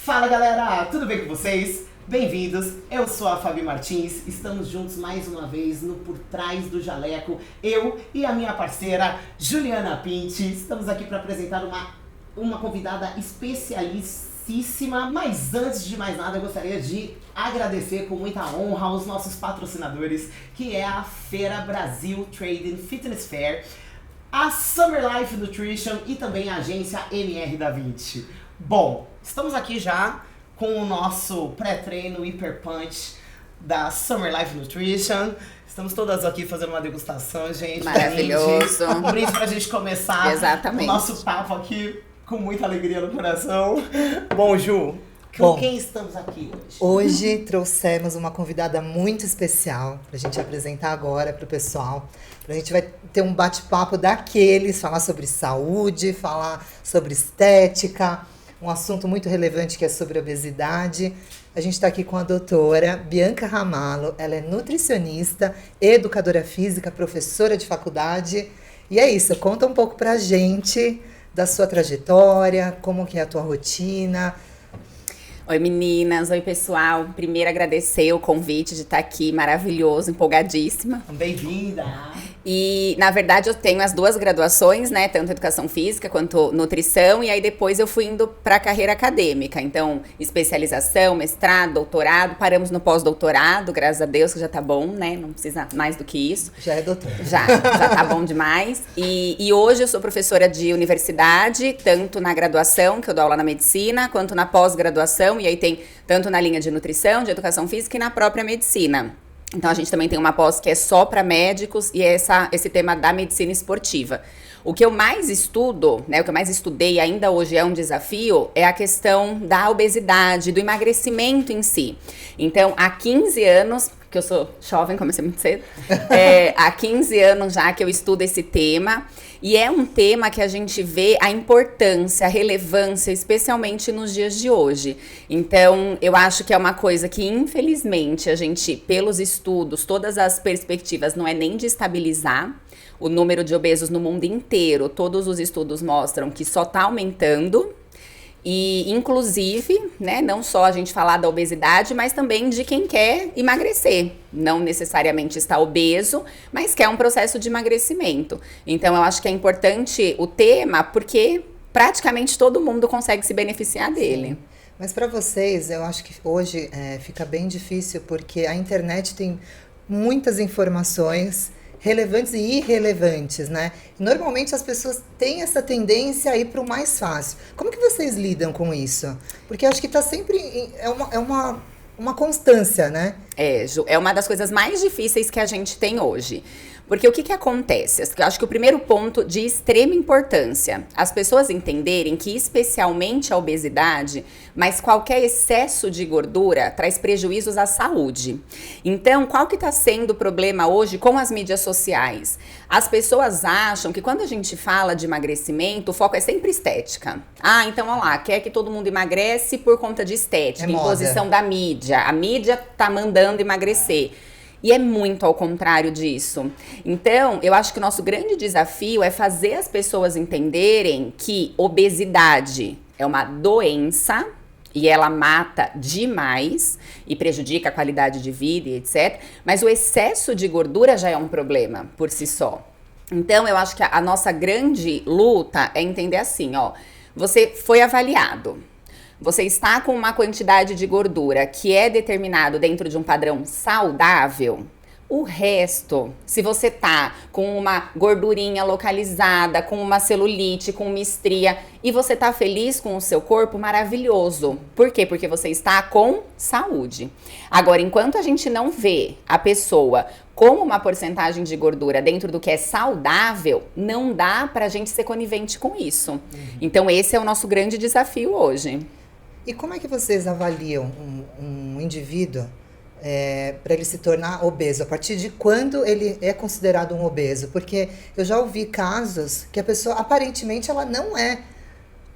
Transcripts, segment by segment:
Fala galera, tudo bem com vocês? Bem-vindos, eu sou a Fabi Martins, estamos juntos mais uma vez no Por Trás do Jaleco, eu e a minha parceira Juliana Pinti, estamos aqui para apresentar uma convidada especialíssima, mas antes de mais nada eu gostaria de agradecer com muita honra aos nossos patrocinadores, que é a Feira Brasil Trading Fitness Fair, a Summer Life Nutrition e também a agência MR da Vinci. Bom, estamos aqui já com o nosso pré-treino Hyper Punch da Summer Life Nutrition. Estamos todas aqui fazendo uma degustação, gente. Maravilhoso. Um brinde pra gente começar Exatamente. o nosso papo aqui com muita alegria no coração. Bom, Ju, com quem estamos aqui hoje? Hoje trouxemos uma convidada muito especial pra gente apresentar agora pro pessoal. A gente vai ter um bate-papo daqueles, falar sobre saúde, falar sobre estética, um assunto muito relevante que é sobre obesidade. A gente está aqui com a doutora Bianca Ramalho, ela é nutricionista, educadora física, professora de faculdade. E é isso, conta um pouco pra gente da sua trajetória, como que é a tua rotina. Oi meninas, oi pessoal. Primeiro agradecer o convite de estar aqui, maravilhoso, empolgadíssima. Bem-vinda! E, na verdade, eu tenho as duas graduações, né? Tanto educação física quanto nutrição. E aí, depois, eu fui indo para a carreira acadêmica. Então, especialização, mestrado, doutorado. Paramos no pós-doutorado, graças a Deus, que já tá bom, né? Não precisa mais do que isso. Já é doutora. Já tá bom demais. E hoje eu sou professora de universidade, tanto na graduação, que eu dou aula na medicina, quanto na pós-graduação. E aí tem tanto na linha de nutrição, de educação física e na própria medicina. Então, a gente também tem uma pós que é só para médicos e é esse tema da medicina esportiva. O que eu mais estudo, né, o que eu mais estudei e ainda hoje é um desafio, é a questão da obesidade, do emagrecimento em si. Então, há 15 anos, que eu sou jovem, comecei muito cedo, há 15 anos já que eu estudo esse tema, e é um tema que a gente vê a importância, a relevância, especialmente nos dias de hoje. Então, eu acho que é uma coisa que, infelizmente, a gente, pelos estudos, todas as perspectivas, não é nem de estabilizar o número de obesos no mundo inteiro. Todos os estudos mostram que só está aumentando. E, inclusive, né, não só a gente falar da obesidade, mas também de quem quer emagrecer. Não necessariamente está obeso, mas quer um processo de emagrecimento. Então, eu acho que é importante o tema, porque praticamente todo mundo consegue se beneficiar dele. Sim. Mas para vocês, eu acho que hoje fica bem difícil, porque a internet tem muitas informações relevantes e irrelevantes, né? Normalmente as pessoas têm essa tendência a ir para o mais fácil. Como que vocês lidam com isso? Porque eu acho que está sempre... É uma constância, né? Ju, é uma das coisas mais difíceis que a gente tem hoje. Porque o que acontece? Eu acho que o primeiro ponto de extrema importância, as pessoas entenderem que especialmente a obesidade, mas qualquer excesso de gordura traz prejuízos à saúde. Então, qual que está sendo o problema hoje com as mídias sociais? As pessoas acham que quando a gente fala de emagrecimento, o foco é sempre estética. Ah, então olha lá, quer que todo mundo emagrece por conta de estética, imposição da mídia. A mídia tá mandando emagrecer. E é muito ao contrário disso. Então, eu acho que o nosso grande desafio é fazer as pessoas entenderem que obesidade é uma doença e ela mata demais e prejudica a qualidade de vida e etc. Mas o excesso de gordura já é um problema por si só. Então, eu acho que a nossa grande luta é entender assim, ó, você foi avaliado. Você está com uma quantidade de gordura que é determinado dentro de um padrão saudável. O resto, se você tá com uma gordurinha localizada, com uma celulite, com uma estria, e você tá feliz com o seu corpo, maravilhoso. Por quê? Porque você está com saúde. Agora, enquanto a gente não vê a pessoa como uma porcentagem de gordura dentro do que é saudável, não dá pra gente ser conivente com isso. Então, esse é o nosso grande desafio hoje. E como é que vocês avaliam um indivíduo para ele se tornar obeso? A partir de quando ele é considerado um obeso? Porque eu já ouvi casos que a pessoa, aparentemente, ela não é,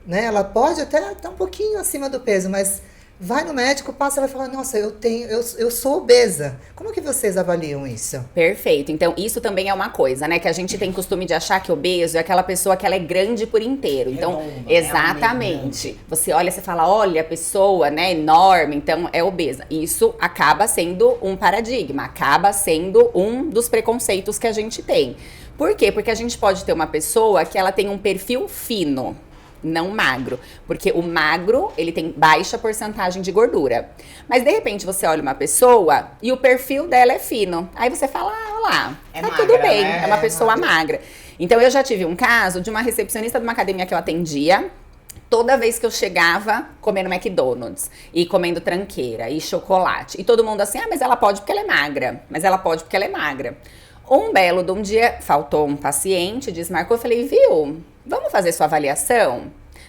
né? Ela pode até estar um pouquinho acima do peso, mas vai no médico, passa e vai falar, nossa, eu sou obesa. Como que vocês avaliam isso? Perfeito. Então, isso também é uma coisa, né? Que a gente tem costume de achar que obeso é aquela pessoa que ela é grande por inteiro. Então, Redonda, exatamente. Você olha, você fala, olha, a pessoa, né, enorme, então é obesa. Isso acaba sendo um paradigma, acaba sendo um dos preconceitos que a gente tem. Por quê? Porque a gente pode ter uma pessoa que ela tem um perfil fino, não magro. Porque o magro, ele tem baixa porcentagem de gordura. Mas, de repente, você olha uma pessoa e o perfil dela é fino. Aí você fala, olha lá, É tá magra, tudo bem, né? é uma É pessoa magra. magra. Então, eu já tive um caso de uma recepcionista de uma academia que eu atendia. Toda vez que eu chegava comendo McDonald's e comendo tranqueira e chocolate. E todo mundo assim, mas ela pode porque ela é magra. Mas ela pode porque ela é magra. Um belo de um dia, faltou um paciente, desmarcou, eu falei, viu, vamos fazer sua avaliação?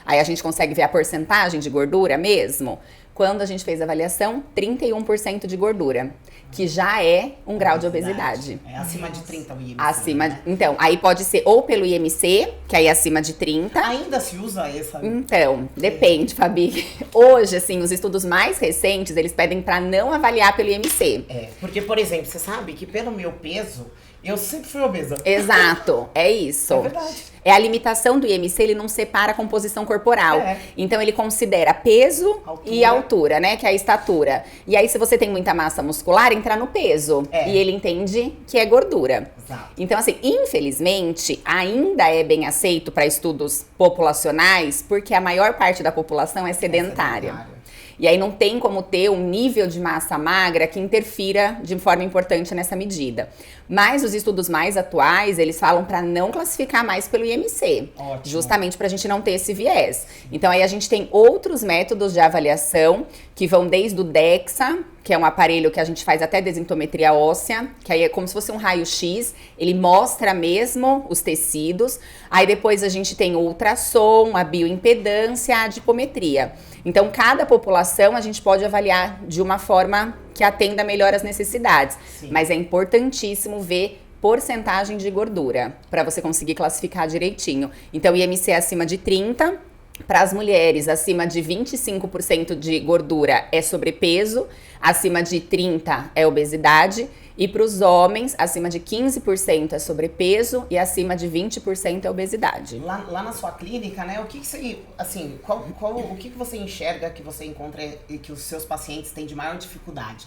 Aí a gente consegue ver a porcentagem de gordura mesmo? Quando a gente fez a avaliação, 31% de gordura, que já é um grau de obesidade. É acima de 30 o IMC. Acima, né? então, aí pode ser ou pelo IMC, que aí é acima de 30. Ainda se usa essa? Então, depende, Fabi. Hoje, assim, os estudos mais recentes, eles pedem para não avaliar pelo IMC. É, porque, por exemplo, você sabe que pelo meu peso, eu sempre fui obesa. Exato, é isso. É verdade. É a limitação do IMC, ele não separa a composição corporal. É. Então, ele considera peso e altura, né? Que é a estatura. E aí, se você tem muita massa muscular, entra no peso. É. E ele entende que é gordura. Exato. Então, assim, infelizmente, ainda é bem aceito para estudos populacionais, porque a maior parte da população é sedentária. E aí não tem como ter um nível de massa magra que interfira de forma importante nessa medida. Mas os estudos mais atuais, eles falam para não classificar mais pelo IMC. Ótimo. Justamente para a gente não ter esse viés. Então aí a gente tem outros métodos de avaliação que vão desde o DEXA, que é um aparelho que a gente faz até desintometria óssea, que aí é como se fosse um raio-x, ele mostra mesmo os tecidos. Aí depois a gente tem o ultrassom, a bioimpedância, a adipometria. Então, cada população a gente pode avaliar de uma forma que atenda melhor as necessidades. Sim. Mas é importantíssimo ver porcentagem de gordura, para você conseguir classificar direitinho. Então, IMC é acima de 30, para as mulheres, acima de 25% de gordura é sobrepeso, acima de 30% é obesidade, e para os homens, acima de 15% é sobrepeso e acima de 20% é obesidade. Lá na sua clínica, né, o que você, assim, o que você enxerga que você encontra e que os seus pacientes têm de maior dificuldade?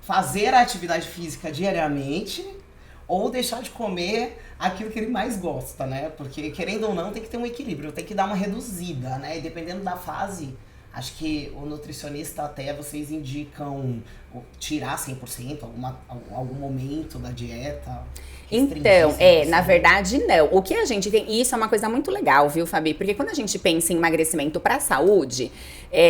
Fazer a atividade física diariamente ou deixar de comer aquilo que ele mais gosta, né? Porque, querendo ou não, tem que ter um equilíbrio, tem que dar uma reduzida, né? E dependendo da fase, acho que o nutricionista até vocês indicam tirar 100%, algum momento da dieta. Então, na verdade, não. O que a gente tem, e isso é uma coisa muito legal, viu, Fabi? Porque quando a gente pensa em emagrecimento para saúde,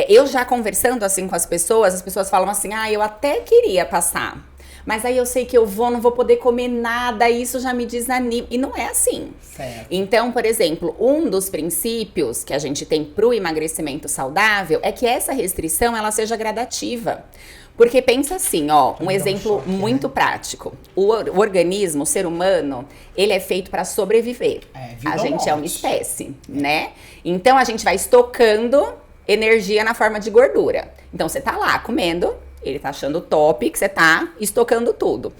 eu já conversando assim com as pessoas falam assim, eu até queria passar. Mas aí eu sei que não vou poder comer nada, isso já me desanima. E não é assim. Certo. Então, por exemplo, um dos princípios que a gente tem pro emagrecimento saudável é que essa restrição, ela seja gradativa. Porque pensa assim, um exemplo muito prático. O organismo, o ser humano, ele é feito para sobreviver. Vida A gente ou é uma morte. espécie, né? Então, a gente vai estocando energia na forma de gordura. Então, você tá lá comendo, ele tá achando top que você tá estocando tudo.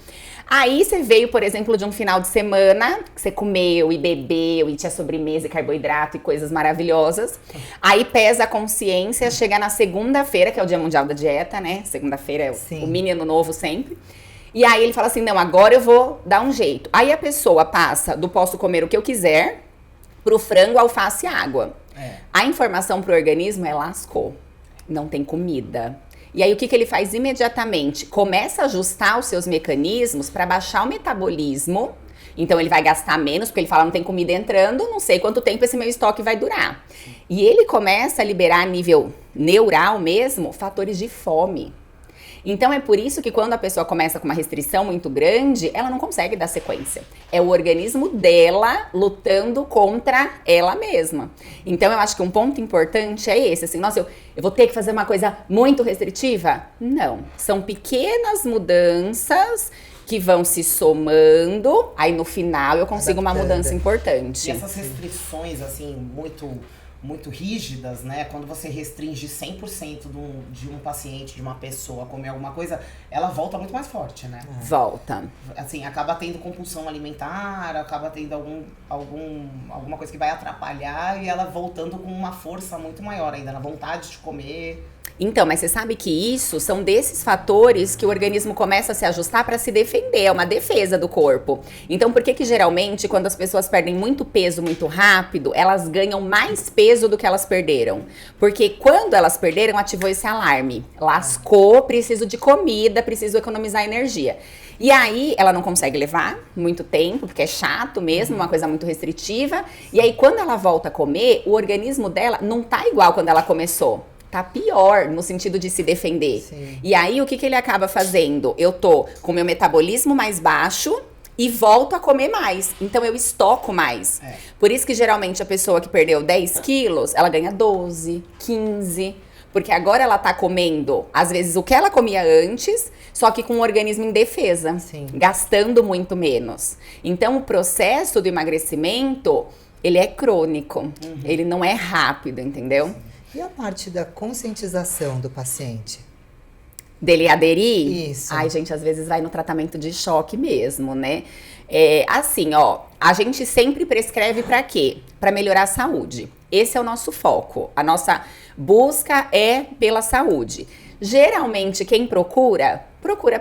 Aí você veio, por exemplo, de um final de semana, que você comeu e bebeu e tinha sobremesa e carboidrato e coisas maravilhosas. Aí pesa a consciência, chega na segunda-feira, que é o Dia Mundial da Dieta, né? Segunda-feira é o mini ano novo sempre. E aí ele fala assim, não, agora eu vou dar um jeito. Aí a pessoa passa do posso comer o que eu quiser pro frango, alface e água. A informação pro organismo é lascou. Não tem comida. E aí o que ele faz imediatamente? Começa a ajustar os seus mecanismos para baixar o metabolismo. Então ele vai gastar menos, porque ele fala, não tem comida entrando, não sei quanto tempo esse meu estoque vai durar. E ele começa a liberar a nível neural mesmo, fatores de fome. Então é por isso que quando a pessoa começa com uma restrição muito grande, ela não consegue dar sequência. É o organismo dela lutando contra ela mesma. Então eu acho que um ponto importante é esse, assim, nossa, eu vou ter que fazer uma coisa muito restritiva? Não, são pequenas mudanças que vão se somando, aí no final eu consigo uma mudança importante. E essas restrições, assim, muito muito rígidas, né? Quando você restringe 100% de um paciente, de uma pessoa a comer alguma coisa, ela volta muito mais forte, né? Volta. Assim, acaba tendo compulsão alimentar, acaba tendo alguma coisa que vai atrapalhar e ela voltando com uma força muito maior ainda, na vontade de comer. Então, mas você sabe que isso são desses fatores que o organismo começa a se ajustar para se defender, é uma defesa do corpo. Então, por que que geralmente quando as pessoas perdem muito peso muito rápido, elas ganham mais peso do que elas perderam? Porque quando elas perderam, ativou esse alarme. Lascou, preciso de comida, preciso economizar energia. E aí, ela não consegue levar muito tempo, porque é chato mesmo, uma coisa muito restritiva. E aí, quando ela volta a comer, o organismo dela não tá igual quando ela começou. Tá pior, no sentido de se defender. Sim. E aí, o que ele acaba fazendo? Eu tô com meu metabolismo mais baixo e volto a comer mais. Então, eu estoco mais. Por isso que, geralmente, a pessoa que perdeu 10 quilos, ela ganha 12, 15. Porque agora ela tá comendo, às vezes, o que ela comia antes, só que com o organismo em defesa. Sim. Gastando muito menos. Então, o processo do emagrecimento, ele é crônico. Ele não é rápido, entendeu? E a parte da conscientização do paciente? Dele aderir? Isso. Ai, gente, às vezes vai no tratamento de choque mesmo, né? Assim, ó, a gente sempre prescreve pra quê? Pra melhorar a saúde. Esse é o nosso foco. A nossa busca é pela saúde. Geralmente, quem procura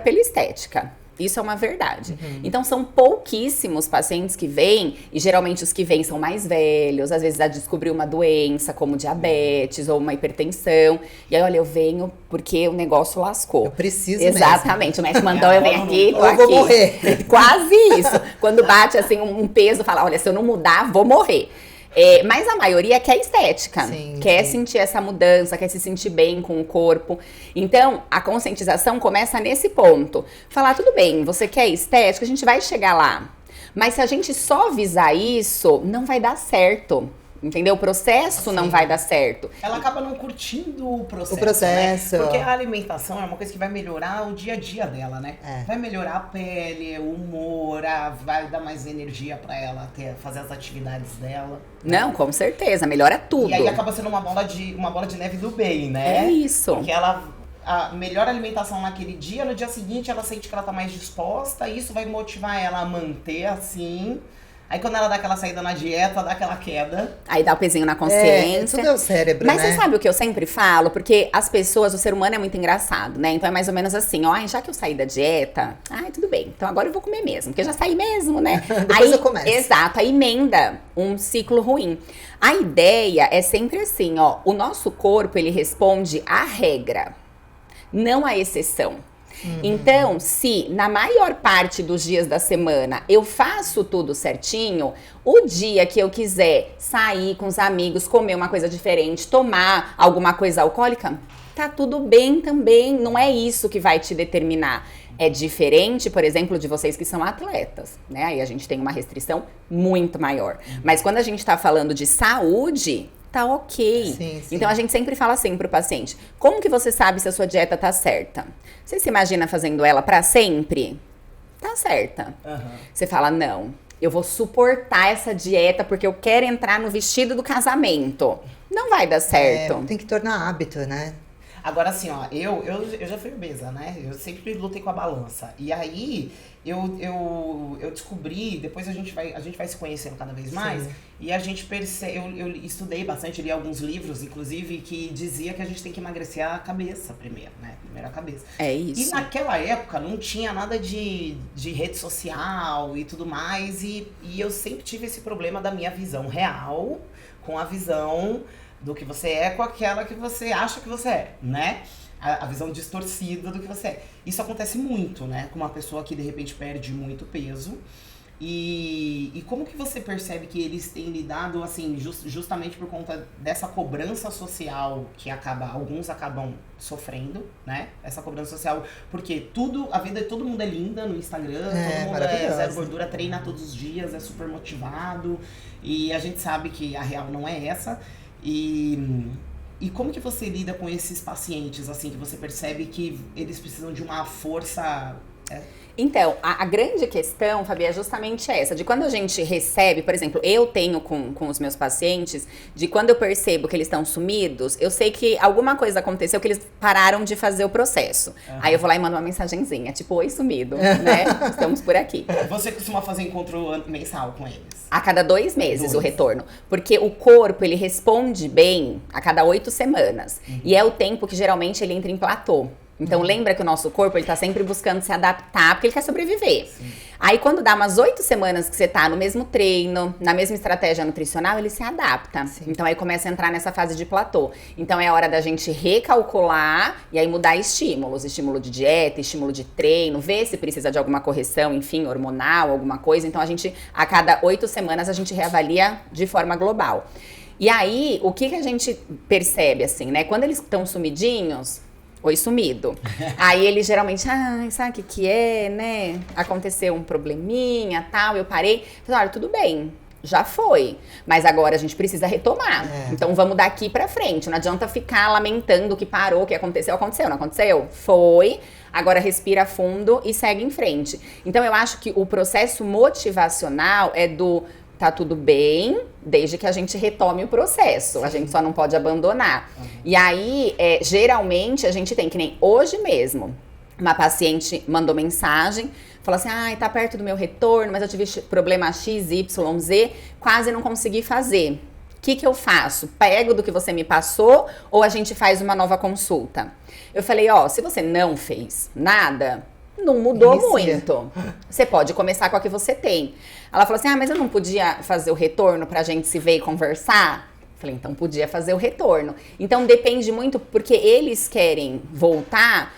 pela estética. Isso é uma verdade. Então, são pouquíssimos pacientes que vêm, e geralmente os que vêm são mais velhos, às vezes já descobriu uma doença, como diabetes ou uma hipertensão. E aí, olha, eu venho porque o negócio lascou. Eu preciso Exatamente. O médico mandou eu venho aqui, tô eu aqui. vou morrer. Quase isso. Quando bate, assim, um peso, fala, olha, se eu não mudar, vou morrer. Mas a maioria quer estética, quer sentir essa mudança, quer se sentir bem com o corpo. Então, a conscientização começa nesse ponto. Falar, tudo bem, você quer estética, a gente vai chegar lá. Mas se a gente só visar isso, não vai dar certo. Entendeu? O processo não vai dar certo. Ela acaba não curtindo o processo. O processo. Né? Porque a alimentação é uma coisa que vai melhorar o dia a dia dela, né? É. Vai melhorar a pele, o humor, vai dar mais energia pra ela fazer as atividades dela. Não, com certeza, melhora tudo. E aí acaba sendo uma bola de neve do bem, né? É isso. Porque ela melhor alimentação naquele dia, no dia seguinte ela sente que ela tá mais disposta, e isso vai motivar ela a manter assim. Aí quando ela dá aquela saída na dieta, dá aquela queda. Aí dá o pezinho na consciência. Tudo é o cérebro, Mas né? você sabe o que eu sempre falo? Porque as pessoas, o ser humano é muito engraçado, né? Então é mais ou menos assim, ó, já que eu saí da dieta, tudo bem, então agora eu vou comer mesmo, porque eu já saí mesmo, né? Depois aí, eu começo. Exato, aí emenda um ciclo ruim. A ideia é sempre assim, ó, o nosso corpo, ele responde à regra, não à exceção. Então, se na maior parte dos dias da semana eu faço tudo certinho, o dia que eu quiser sair com os amigos, comer uma coisa diferente, tomar alguma coisa alcoólica, tá tudo bem também. Não é isso que vai te determinar. É diferente, por exemplo, de vocês que são atletas, né? Aí a gente tem uma restrição muito maior. Mas quando a gente tá falando de saúde, tá ok. Sim. Então a gente sempre fala assim pro paciente: como que você sabe se a sua dieta tá certa? Você se imagina fazendo ela pra sempre? Tá certa. Você fala, não, eu vou suportar essa dieta porque eu quero entrar no vestido do casamento. Não vai dar certo. Tem que tornar hábito, né? Agora, assim, ó, eu já fui obesa, né? Eu sempre lutei com a balança. E aí, eu descobri, depois a gente vai se conhecendo cada vez mais, e a gente percebe, eu estudei bastante, li alguns livros, inclusive, que dizia que a gente tem que emagrecer a cabeça primeiro, né? Primeiro a cabeça. É isso. E naquela época não tinha nada de rede social e tudo mais, e eu sempre tive esse problema da minha visão real com a visão do que você é com aquela que você acha que você é, né? A visão distorcida do que você é. Isso acontece muito, né? Com uma pessoa que de repente perde muito peso. E como que você percebe que eles têm lidado, assim, justamente por conta dessa cobrança social que alguns acabam sofrendo, né? Essa cobrança social, porque a vida de todo mundo é linda no Instagram, todo mundo é zero gordura, treina todos os dias, é super motivado, e a gente sabe que a real não é essa. E como que você lida com esses pacientes, assim, que você percebe que eles precisam de uma força Então, a grande questão, Fabi, é justamente essa, de quando a gente recebe, por exemplo, eu tenho com os meus pacientes, de quando eu percebo que eles estão sumidos, eu sei que alguma coisa aconteceu, que eles pararam de fazer o processo. Aí eu vou lá e mando uma mensagenzinha, tipo, oi, sumido, né? Estamos por aqui. Você costuma fazer encontro mensal com eles? A cada 2 meses o retorno. Porque o corpo, ele responde bem a cada 8 semanas. E é o tempo que geralmente ele entra em platô. Então, lembra que o nosso corpo, ele tá sempre buscando se adaptar, porque ele quer sobreviver. Sim. Aí, quando dá umas 8 semanas que você tá no mesmo treino, na mesma estratégia nutricional, ele se adapta. Sim. Então, aí começa a entrar nessa fase de platô. Então, é hora da gente recalcular e aí mudar estímulos. Estímulo de dieta, estímulo de treino, ver se precisa de alguma correção, enfim, hormonal, alguma coisa. Então, a cada 8 semanas, a gente reavalia de forma global. E aí, o que a gente percebe, assim, né? Quando eles estão sumidinhos... Oi, sumido. Aí ele geralmente, sabe o que é, né? Aconteceu um probleminha, tal, eu parei. Falei, olha, tudo bem, já foi. Mas agora a gente precisa retomar. Então vamos daqui pra frente. Não adianta ficar lamentando o que parou, o que aconteceu. Aconteceu, não aconteceu? Foi. Agora respira fundo e segue em frente. Então eu acho que o processo motivacional é do... Tá tudo bem, desde que a gente retome o processo. Sim. A gente só não pode abandonar. E aí, geralmente, a gente tem, que nem hoje mesmo, uma paciente mandou mensagem, falou assim, tá perto do meu retorno, mas eu tive problema X, Y, Z, quase não consegui fazer. O que eu faço? Pego do que você me passou ou a gente faz uma nova consulta? Eu falei, se você não fez nada... Não mudou muito. Você pode começar com a que você tem. Ela falou assim, mas eu não podia fazer o retorno pra gente se ver e conversar? Falei, então podia fazer o retorno. Então depende muito, porque eles querem voltar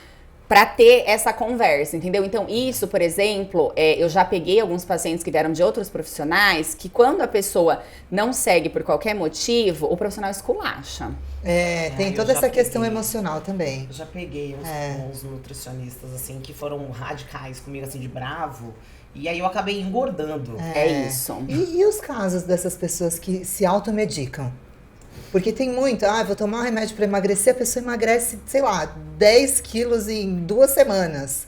pra ter essa conversa, entendeu? Então isso, por exemplo, eu já peguei alguns pacientes que vieram de outros profissionais, que quando a pessoa não segue por qualquer motivo, o profissional esculacha. Tem toda essa questão emocional também. Eu já peguei uns nutricionistas, assim, que foram radicais comigo, assim, de bravo. E aí eu acabei engordando. É isso. E os casos dessas pessoas que se automedicam? Porque tem muito, vou tomar um remédio para emagrecer, a pessoa emagrece, sei lá, 10 quilos em 2 semanas.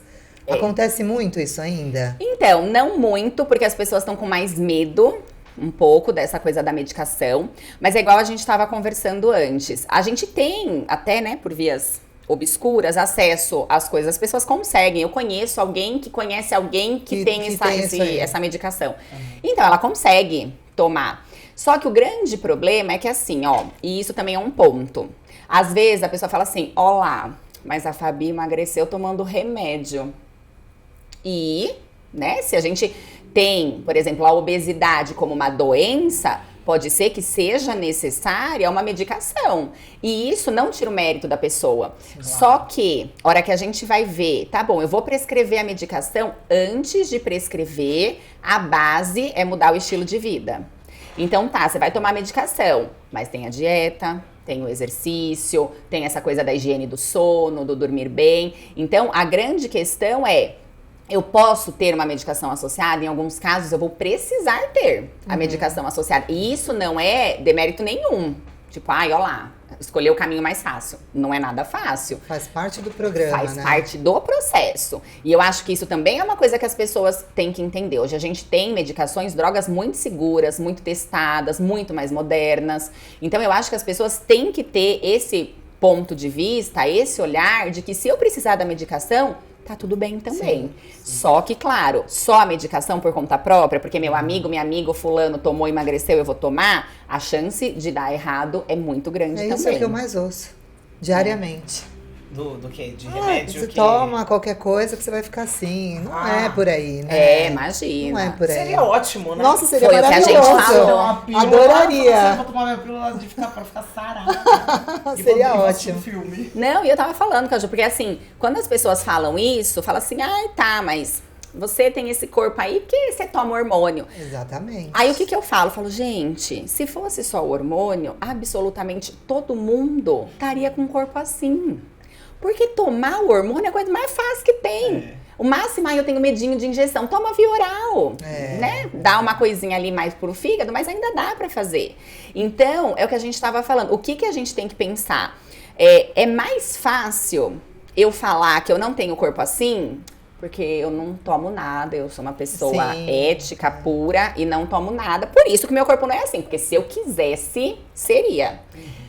Acontece muito isso ainda? Então, não muito, porque as pessoas estão com mais medo, um pouco, dessa coisa da medicação. Mas é igual a gente estava conversando antes. A gente tem, até, né, por vias obscuras, acesso às coisas. As pessoas conseguem. Eu conheço alguém que conhece alguém que tem essa medicação. Então, ela consegue tomar. Só que o grande problema é que assim, e isso também é um ponto. Às vezes a pessoa fala assim, mas a Fabi emagreceu tomando remédio. E, né, se a gente tem, por exemplo, a obesidade como uma doença, pode ser que seja necessária uma medicação. E isso não tira o mérito da pessoa. Claro. Só que, a hora que a gente vai ver, tá bom, eu vou prescrever a medicação, antes de prescrever, a base é mudar o estilo de vida. Então você vai tomar medicação, mas tem a dieta, tem o exercício, tem essa coisa da higiene do sono, do dormir bem. Então, a grande questão é, eu posso ter uma medicação associada? Em alguns casos, eu vou precisar ter a medicação associada. E isso não é demérito nenhum. Tipo, olha lá, escolher o caminho mais fácil. Não é nada fácil. Faz parte do programa, Faz parte do processo. E eu acho que isso também é uma coisa que as pessoas têm que entender. Hoje a gente tem medicações, drogas muito seguras, muito testadas, muito mais modernas. Então eu acho que as pessoas têm que ter esse ponto de vista, esse olhar de que se eu precisar da medicação, tá tudo bem também. Sim. Só que, claro, só a medicação por conta própria, porque meu amigo, minha amiga, fulano tomou e emagreceu, eu vou tomar, a chance de dar errado é muito grande também. É isso que eu mais ouço, diariamente. Do quê? De remédio? Você toma qualquer coisa que você vai ficar assim. Não é por aí, né? Imagina. Não é por aí. Seria ótimo, né? Nossa, seria Foi maravilhoso. o que a gente falou. Adoraria. Eu vou tomar minha pílula pra ficar sarada. Seria ótimo. Filme. Não, e eu tava falando, Caju, porque assim, quando as pessoas falam isso, fala assim, mas você tem esse corpo aí porque você toma hormônio. Exatamente. Aí o que eu falo? Eu falo, gente, se fosse só o hormônio, absolutamente todo mundo estaria com um corpo assim. Porque tomar o hormônio é a coisa mais fácil que tem. O máximo, eu tenho medinho de injeção. Toma via oral, né? Dá uma coisinha ali mais pro fígado, mas ainda dá pra fazer. Então, é o que a gente tava falando. O que a gente tem que pensar? É mais fácil eu falar que eu não tenho corpo assim, porque eu não tomo nada, eu sou uma pessoa Sim. ética, pura, e não tomo nada. Por isso que meu corpo não é assim, porque se eu quisesse, seria.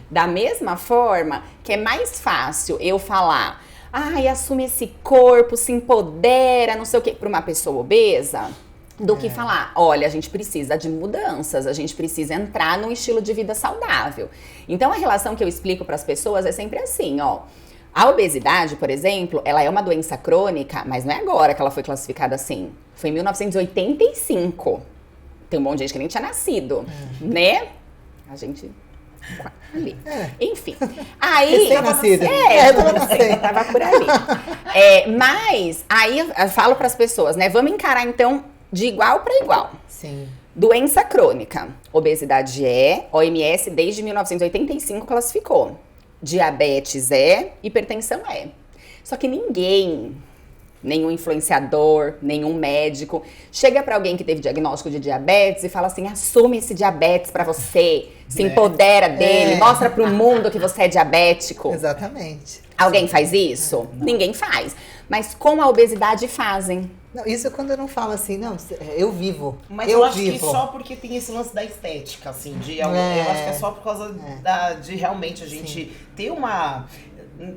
Da mesma forma que é mais fácil eu falar, ai, assume esse corpo, se empodera, não sei o quê, para uma pessoa obesa, do que falar, olha, a gente precisa de mudanças, a gente precisa entrar num estilo de vida saudável. Então, a relação que eu explico para as pessoas é sempre assim, ó. A obesidade, por exemplo, ela é uma doença crônica, mas não é agora que ela foi classificada assim. Foi em 1985. Tem um monte de gente que nem tinha nascido, né? A gente... ali. Enfim. Aí... Recém-nascido. Tava por ali. Mas, aí eu falo para as pessoas, né? Vamos encarar, então, de igual para igual. Sim. Doença crônica. Obesidade OMS desde 1985 classificou. Diabetes hipertensão Só que ninguém, nenhum influenciador, nenhum médico, chega pra alguém que teve diagnóstico de diabetes e fala assim, assume esse diabetes pra você, se empodera dele, mostra pro mundo que você é diabético. Exatamente. Alguém faz isso? Não. Ninguém faz. Mas com a obesidade fazem. Não, isso é quando eu não falo assim, não, eu vivo. Mas eu eu acho vivo. que só porque tem esse lance da estética, assim, eu acho que é só por causa de realmente a gente ter uma...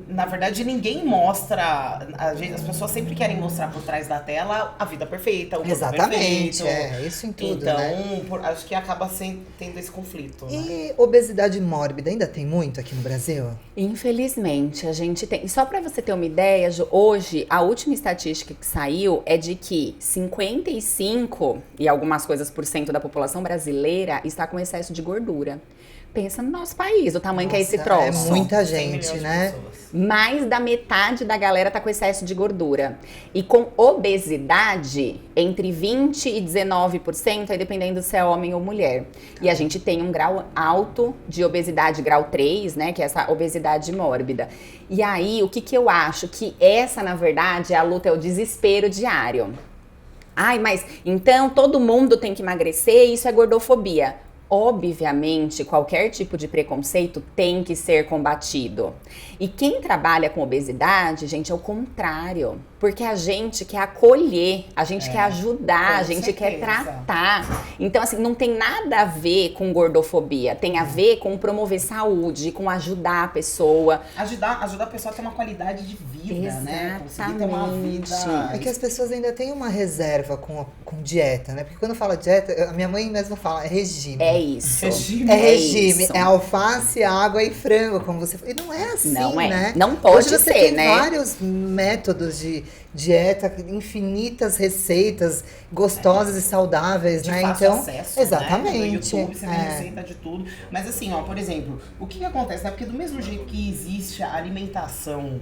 Na verdade, ninguém mostra, as pessoas sempre querem mostrar por trás da tela a vida perfeita, o corpo Exatamente, perfeito. isso em tudo, então, né? acho que acaba tendo esse conflito. Né? E obesidade mórbida ainda tem muito aqui no Brasil? Infelizmente, a gente tem. Só pra você ter uma ideia, Ju, hoje, a última estatística que saiu é de que 55 e algumas coisas por cento da população brasileira está com excesso de gordura. Pensa no nosso país, o tamanho que é esse troço. É muita 100 gente, milhões de né? pessoas. Mais da metade da galera tá com excesso de gordura. E com obesidade, entre 20% e 19%, aí dependendo se é homem ou mulher. E a gente tem um grau alto de obesidade, grau 3, né? Que é essa obesidade mórbida. E aí, o que eu acho? Que essa, na verdade, é a luta, é o desespero diário. Ai, mas então todo mundo tem que emagrecer e isso é gordofobia. Obviamente, qualquer tipo de preconceito tem que ser combatido. E quem trabalha com obesidade, gente, é o contrário. Porque a gente quer acolher, a gente quer ajudar, a gente quer tratar. Então, assim, não tem nada a ver com gordofobia. Tem a ver com promover saúde, com ajudar a pessoa. Ajudar a pessoa a ter uma qualidade de vida, né? Conseguir ter uma vida... Exatamente. É que as pessoas ainda têm uma reserva com dieta, né? Porque quando fala dieta, a minha mãe mesmo fala, é regime. É isso. Regime. É regime, isso. é alface, água e frango, como você falou. E não é assim, Não é. né? Não pode Hoje você ser, tem né? vários métodos de dieta, infinitas receitas gostosas e saudáveis, De né? fácil Então, acesso, exatamente. Né? No YouTube você tem é. receita de tudo. Mas assim, ó, por exemplo, o que acontece, né? Porque do mesmo jeito que existe a alimentação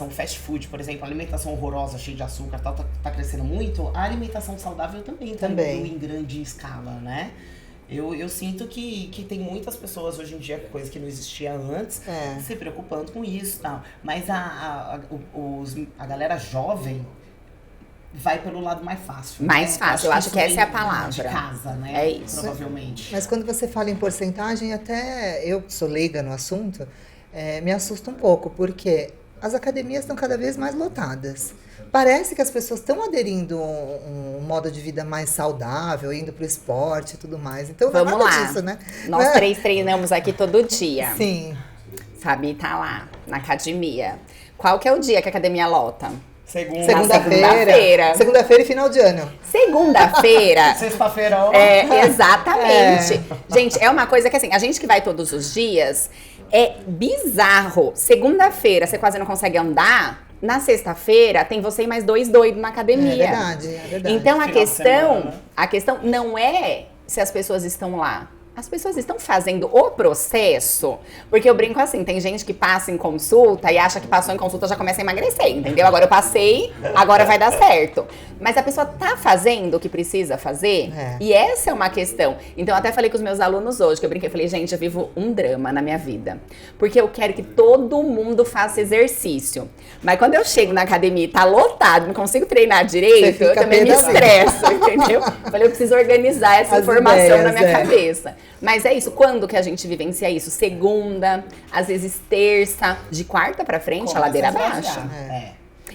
fast food, por exemplo, a alimentação horrorosa, cheia de açúcar, tal, tá crescendo muito, a alimentação saudável também tá indo em grande escala, né? Eu sinto que tem muitas pessoas hoje em dia, coisa que não existia antes, se preocupando com isso e tal. Mas a galera jovem vai pelo lado mais fácil. Mais fácil, eu acho que essa é a De palavra. casa, né? É isso. Provavelmente. Mas quando você fala em porcentagem, até eu que sou leiga no assunto, me assusta um pouco, porque as academias estão cada vez mais lotadas. Parece que as pessoas estão aderindo a um modo de vida mais saudável, indo pro esporte e tudo mais. Então, Vamos nada lá. disso, né? Nós três treinamos aqui todo dia. Sim. Fabi tá lá, na academia. Qual que é o dia que a academia lota? Segunda-feira. Segunda-feira e final de ano. Segunda-feira. Sexta-feira, ó. Exatamente. Gente, é uma coisa que assim, a gente que vai todos os dias, é bizarro. Segunda-feira você quase não consegue andar. Na sexta-feira, tem você e mais 2 doidos na academia. É verdade. Então, Final de semana. a questão não é se as pessoas estão lá. As pessoas estão fazendo o processo, porque eu brinco assim, tem gente que passa em consulta e acha que passou em consulta já começa a emagrecer, entendeu? Agora eu passei, agora vai dar certo. Mas a pessoa tá fazendo o que precisa fazer, e essa é uma questão. Então eu até falei com os meus alunos hoje, que eu brinquei, falei, gente, eu vivo um drama na minha vida, porque eu quero que todo mundo faça exercício. Mas quando eu chego na academia e tá lotado, não consigo treinar direito, eu também me estresso, entendeu? Falei, eu preciso organizar essa informação na minha cabeça. Mas é isso, quando que a gente vivencia isso? Segunda, às vezes terça, de quarta pra frente, a ladeira abaixo.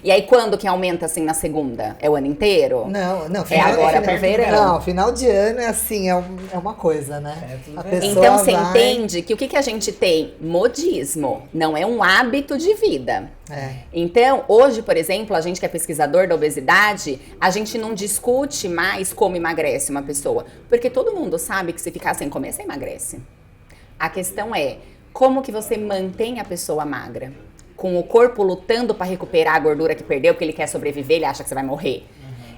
E aí, quando que aumenta, assim, na segunda? É o ano inteiro? Não, agora pro verão. Não, final de ano é assim, é uma coisa, né? tudo A verão. pessoa Então, você vai- entende que o que a gente tem? Modismo. Não é um hábito de vida. É. Então, hoje, por exemplo, a gente que é pesquisador da obesidade, a gente não discute mais como emagrece uma pessoa. Porque todo mundo sabe que se ficar sem comer, você emagrece. A questão é, como que você mantém a pessoa magra? Com o corpo lutando para recuperar a gordura que perdeu, porque ele quer sobreviver, ele acha que você vai morrer.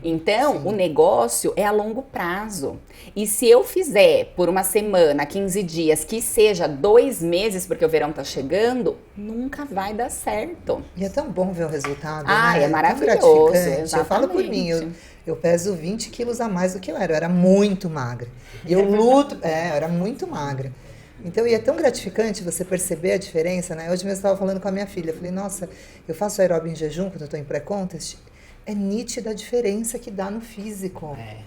Então, o negócio é a longo prazo. E se eu fizer por uma semana, 15 dias, que seja 2 meses, porque o verão tá chegando, nunca vai dar certo. E é tão bom ver o resultado, Ah, né? é Tão maravilhoso, gratificante. Eu falo por exatamente. mim, eu peso 20 quilos a mais do que eu era muito magra. E eu luto, eu era muito magra. Então, e é tão gratificante você perceber a diferença, né? Hoje mesmo eu estava falando com a minha filha, eu falei, nossa, eu faço aeróbio em jejum quando eu estou em pré-contest, é nítida a diferença que dá no físico. Né?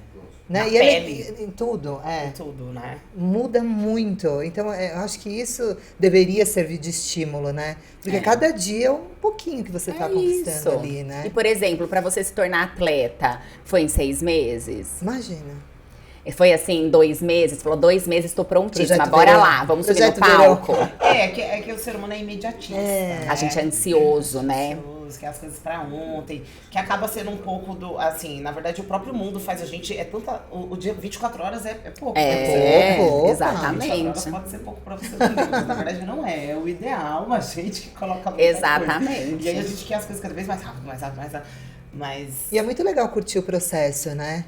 Na E ele- pele. em tudo, Tudo, né? muda muito. Então, eu acho que isso deveria servir de estímulo, né? Porque cada dia é um pouquinho que você está conquistando ali, né? E, por exemplo, para você se tornar atleta, foi em 6 meses? Imagina. Foi assim, 2 meses? Falou, 2 meses, tô prontíssima, Projeto bora verão. lá, vamos subir no Projeto verão. palco. É que o ser humano é imediatista. A gente é ansioso, né? Que é as coisas pra ontem, que acaba sendo um pouco do, assim, na verdade o próprio mundo faz a gente, o dia 24 horas é pouco. É, pouco, 24 exatamente. horas pode ser pouco pra você também, mas na verdade não é o ideal, a gente que coloca muita Exatamente. coisa. E aí a gente quer as coisas cada vez mais rápido, mais rápido, mais rápido, mas... E é muito legal curtir o processo, né?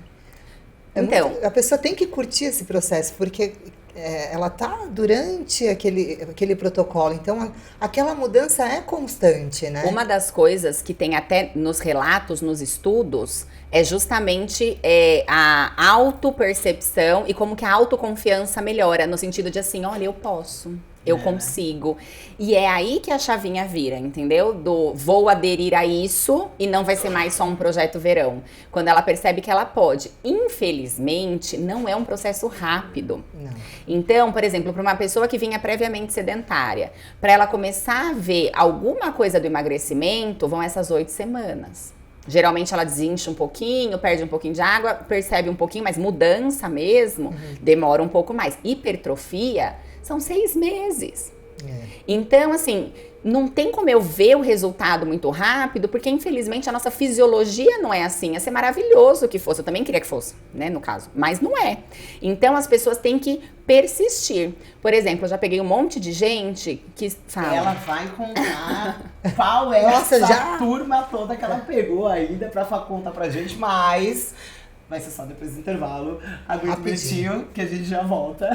Então. A pessoa tem que curtir esse processo, porque ela tá durante aquele protocolo. Então, aquela mudança é constante, né? Uma das coisas que tem até nos relatos, nos estudos, é justamente a autopercepção e como que a autoconfiança melhora, no sentido de assim, olha, eu posso, eu consigo. E é aí que a chavinha vira, entendeu? Do vou aderir a isso e não vai ser mais só um projeto verão. Quando ela percebe que ela pode. Infelizmente, não é um processo rápido. Não. Então, por exemplo, para uma pessoa que vinha previamente sedentária, para ela começar a ver alguma coisa do emagrecimento, vão essas 8 semanas. Geralmente ela desincha um pouquinho, perde um pouquinho de água, percebe um pouquinho, mas mudança mesmo demora um pouco mais. Hipertrofia são 6 meses. Então, assim, não tem como eu ver o resultado muito rápido, porque infelizmente a nossa fisiologia não é assim. Ia ser maravilhoso que fosse, eu também queria que fosse, né, no caso, mas não é. Então as pessoas têm que persistir. Por exemplo, eu já peguei um monte de gente que fala... Ela vai contar qual é Nossa, essa já? turma toda que ela pegou ainda pra contar pra gente, mas vai ser só depois do intervalo. Aguenta um Rapidinho. minutinho que a gente já volta.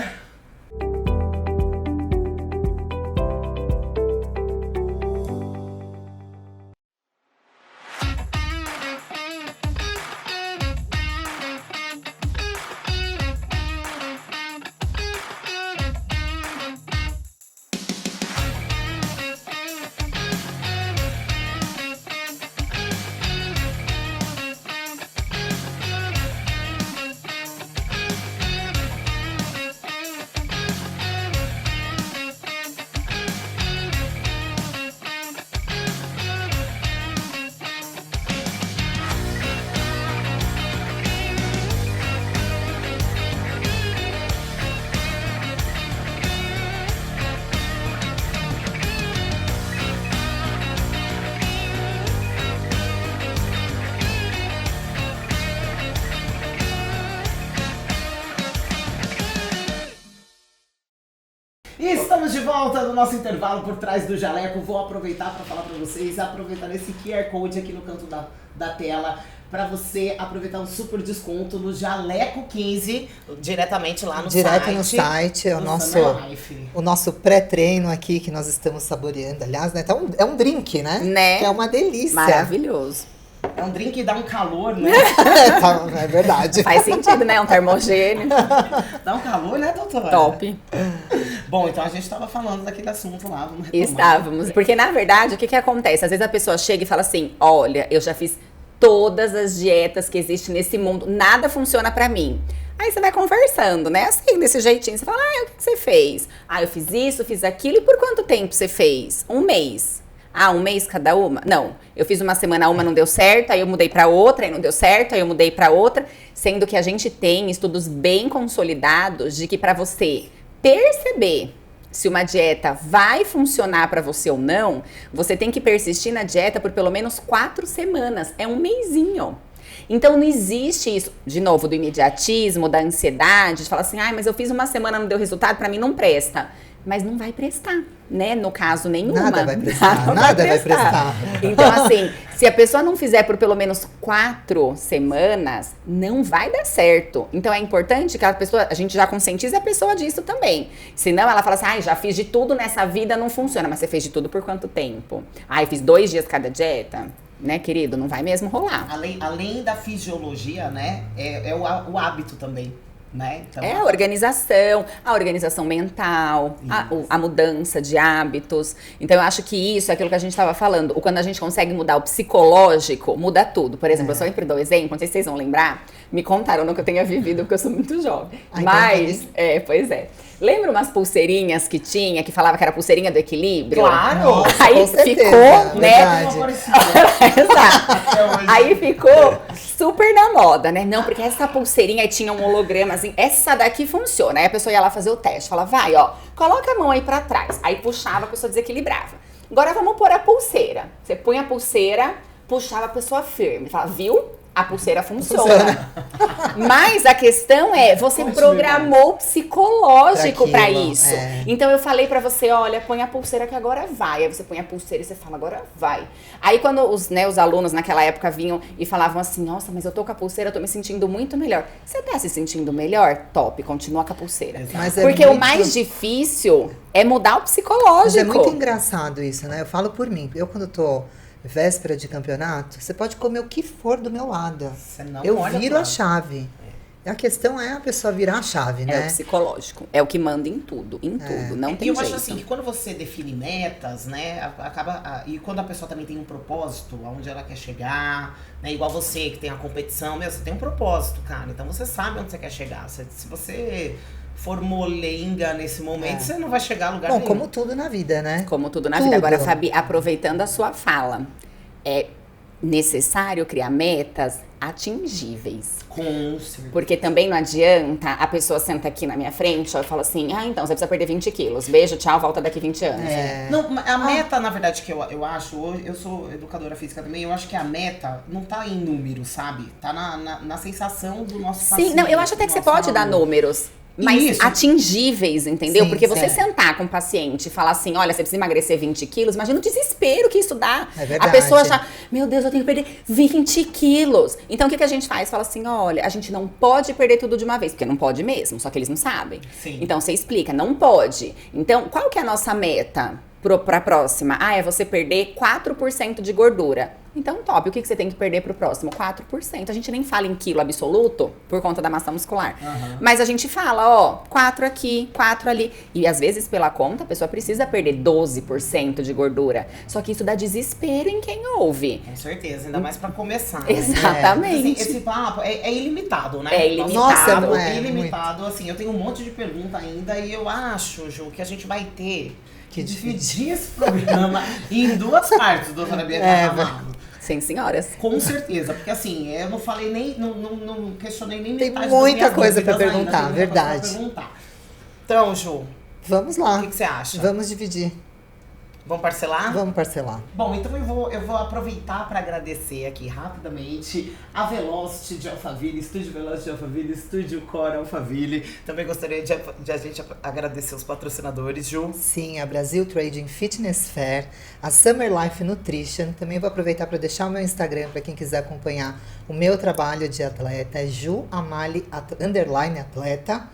E estamos de volta no nosso intervalo por trás do jaleco. Vou aproveitar para falar para vocês, aproveitar esse QR Code aqui no canto da tela, para você aproveitar um super desconto no Jaleco 15, diretamente lá no Direto site. no site, é o do nosso, Summer Life. o nosso pré-treino aqui que nós estamos saboreando. Aliás, né? Então, é um drink, né? Né? Que é uma delícia. Maravilhoso. É um drink que dá um calor, né? É verdade. Faz sentido, né? Um termogênio. Dá um calor, né, doutora? Top. Bom, então a gente estava falando daquele assunto lá, vamos retomar. Estávamos. Porque, na verdade, o que acontece? Às vezes a pessoa chega e fala assim, olha, eu já fiz todas as dietas que existem nesse mundo, nada funciona pra mim. Aí você vai conversando, né? Assim, desse jeitinho. Você fala, o que você fez? Eu fiz isso, fiz aquilo. E por quanto tempo você fez? 1 mês. Ah, um mês cada uma? Não. Eu fiz uma semana uma, não deu certo, aí eu mudei pra outra, aí não deu certo, aí eu mudei pra outra. Sendo que a gente tem estudos bem consolidados de que pra você perceber se uma dieta vai funcionar pra você ou não, você tem que persistir na dieta por pelo menos 4 semanas. É um mesinho. Então não existe isso, de novo, do imediatismo, da ansiedade, de falar assim, mas eu fiz uma semana, não deu resultado, pra mim não presta. Mas não vai prestar, né? No caso, nenhuma. Nada vai prestar, nada vai prestar. Então, assim, se a pessoa não fizer por pelo menos 4 semanas, não vai dar certo. Então, é importante que a gente já conscientize a pessoa disso também. Senão, ela fala assim, já fiz de tudo nessa vida, não funciona. Mas você fez de tudo por quanto tempo? Eu fiz 2 dias cada dieta. Né, querido? Não vai mesmo rolar. Além da fisiologia, né? É o hábito também. Né? Então, a organização mental, a mudança de hábitos. Então, eu acho que isso é aquilo que a gente estava falando. Quando a gente consegue mudar o psicológico, muda tudo. Por exemplo, eu sempre dou exemplo, não sei se vocês vão lembrar, me contaram, não que eu tenha vivido, porque eu sou muito jovem. Mas, pois é. Lembra umas pulseirinhas que tinha, que falava que era pulseirinha do equilíbrio? Claro! Nossa, aí ficou, né? Exato. Aí ficou super na moda, né? Não, porque essa pulseirinha aí tinha um holograma assim, essa daqui funciona. Aí a pessoa ia lá fazer o teste, falava, vai, coloca a mão aí pra trás. Aí puxava, a pessoa desequilibrava. Agora vamos pôr a pulseira. Você põe a pulseira, puxava a pessoa firme. Fala, viu? A pulseira funciona. Mas a questão é, você programou o psicológico pra isso. Então eu falei pra você, olha, põe a pulseira que agora vai. Aí você põe a pulseira e você fala, agora vai. Aí quando os alunos naquela época vinham e falavam assim, nossa, mas eu tô com a pulseira, eu tô me sentindo muito melhor. Você tá se sentindo melhor? Top, continua com a pulseira. Porque o mais difícil é mudar o psicológico. Mas é muito engraçado isso, né? Eu falo por mim. Eu quando tô véspera de campeonato, você pode comer o que for do meu lado. Eu viro a chave. A questão é a pessoa virar a chave, né? É o psicológico. É o que manda em tudo. Em tudo. Não tem jeito. Eu acho assim, que quando você define metas, né? E quando a pessoa também tem um propósito, aonde ela quer chegar, né? Igual você que tem a competição, você tem um propósito, cara. Então você sabe onde você quer chegar. Se você for molenga nesse momento, você não vai chegar a lugar nenhum. Como tudo na vida, né? Como tudo na vida. Agora, Fabi, aproveitando a sua fala, é necessário criar metas atingíveis. Com certeza. Porque também não adianta a pessoa senta aqui na minha frente e fala assim, então você precisa perder 20 quilos. Beijo, tchau, volta daqui 20 anos. Não, a meta, na verdade, que eu acho, eu sou educadora física também, eu acho que a meta não tá em número, sabe? Tá na sensação do nosso paciente. Sim, não, eu acho até que você pode dar números. Mas atingíveis, entendeu? Sim, porque você sentar com o paciente e falar assim, olha, você precisa emagrecer 20 quilos, imagina o desespero que isso dá. É verdade. A pessoa já, meu Deus, eu tenho que perder 20 quilos. Então, o que a gente faz? Fala assim, olha, a gente não pode perder tudo de uma vez, porque não pode mesmo, só que eles não sabem. Sim. Então, você explica, não pode. Então, qual que é a nossa meta pra próxima? É você perder 4% de gordura. Então, top. O que você tem que perder pro próximo? 4%. A gente nem fala em quilo absoluto por conta da massa muscular. Mas a gente fala, 4 aqui, 4 ali. E às vezes, pela conta, a pessoa precisa perder 12% de gordura. Só que isso dá desespero em quem ouve. Com certeza, ainda mais pra começar. Né? Exatamente. Assim, esse papo é ilimitado, né? É ilimitado. Nossa, é ilimitado. Assim, eu tenho um monte de pergunta ainda e eu acho, Ju, que a gente vai ter que dividir esse programa em 2 partes, doutora Bianca Ramalho. Sim, senhoras. Com certeza, porque assim, eu não falei nem, não questionei nem Tem metade muita das coisa minhas pra dúvidas ainda, perguntar, tem muita coisa verdade. pra perguntar. Então, Ju, Vamos lá. o que você acha? Vamos dividir. Vamos parcelar? Vamos parcelar. Bom, então eu vou aproveitar para agradecer aqui rapidamente a Velocity de Alphaville, Estúdio Velocity de Alphaville, Estúdio Core Alphaville. Também gostaria de a gente agradecer os patrocinadores, Ju. Sim, a Brasil Trading Fitness Fair, a Summer Life Nutrition. Também vou aproveitar para deixar o meu Instagram para quem quiser acompanhar o meu trabalho de atleta, é _atleta.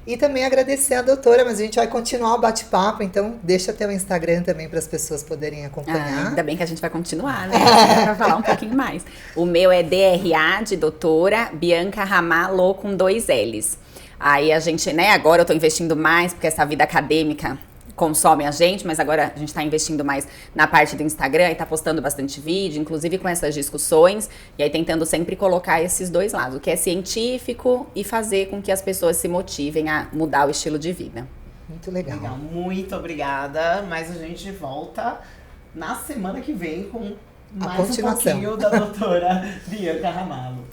E também agradecer a doutora, mas a gente vai continuar o bate-papo, então deixa teu Instagram também para as pessoas poderem acompanhar. Ainda bem que a gente vai continuar, né? Pra falar um pouquinho mais. O meu é DRA de doutora Bianca Ramalho com 2 L's. Aí a gente, né, agora eu tô investindo mais, porque essa vida acadêmica consome a gente, mas agora a gente tá investindo mais na parte do Instagram e tá postando bastante vídeo, inclusive com essas discussões, e aí tentando sempre colocar esses 2 lados, o que é científico e fazer com que as pessoas se motivem a mudar o estilo de vida. Muito legal. Muito obrigada, mas a gente volta na semana que vem com A mais um continuação. pouquinho da doutora Bianca Ramalho.